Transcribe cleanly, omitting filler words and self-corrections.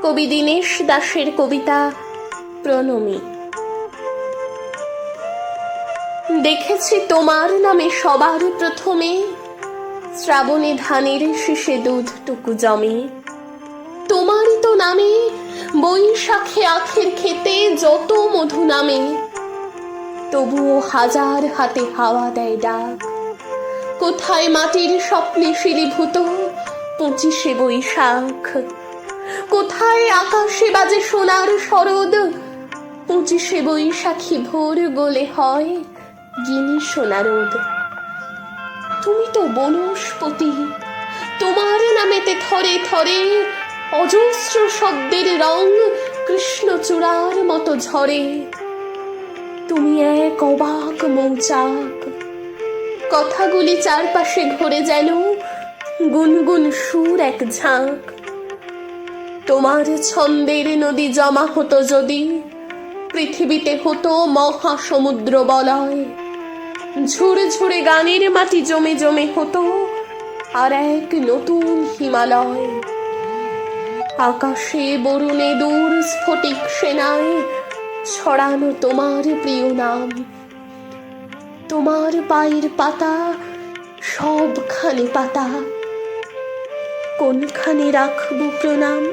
কবি দীনেশ দাশের কবিতা প্রণমী। দেখেছি তোমার নামে সবার প্রথমে শ্রাবণে ধানের শীষে দুধটুকু জমে। তোমারই তো নামে বৈশাখে আখের খেতে যত মধু নামে, তবুও হাজার হাতে হাওয়া দেয় ডাক। কোথায় মাটির স্বপ্নে শিলীভূত 25শে বৈশাখ, কোথায় আকাশে বাজে সোনার শরদ 25শে বৈশাখী ভোর গলে হয় গিনি সোনারোদ। তুমি তো বনস্পতি, তোমার নামেতে থরে থরে অজস্র শব্দের রং কৃষ্ণচূড়ার মতো ঝরে। তুমি এক অবাক মৌচাক, কথাগুলি চারপাশে ঘোরে যেন গুনগুন সুর এক ঝাঁক। তোমার ছন্দের নদী জমা হতো যদি পৃথিবীতে হতো মহাসমুদ্র বলয়। ঝুড়ে ঝুড়ে গানের মাটি জমে জমে হতো আর এক নতুন হিমালয়। আকাশে বরুণে দূর স্ফটিক সেনায় ছড়ানো তোমার প্রিয় নাম। তোমার পায়ের পাতা সবখানে পাতা, কোনখানে রাখবো প্রণাম।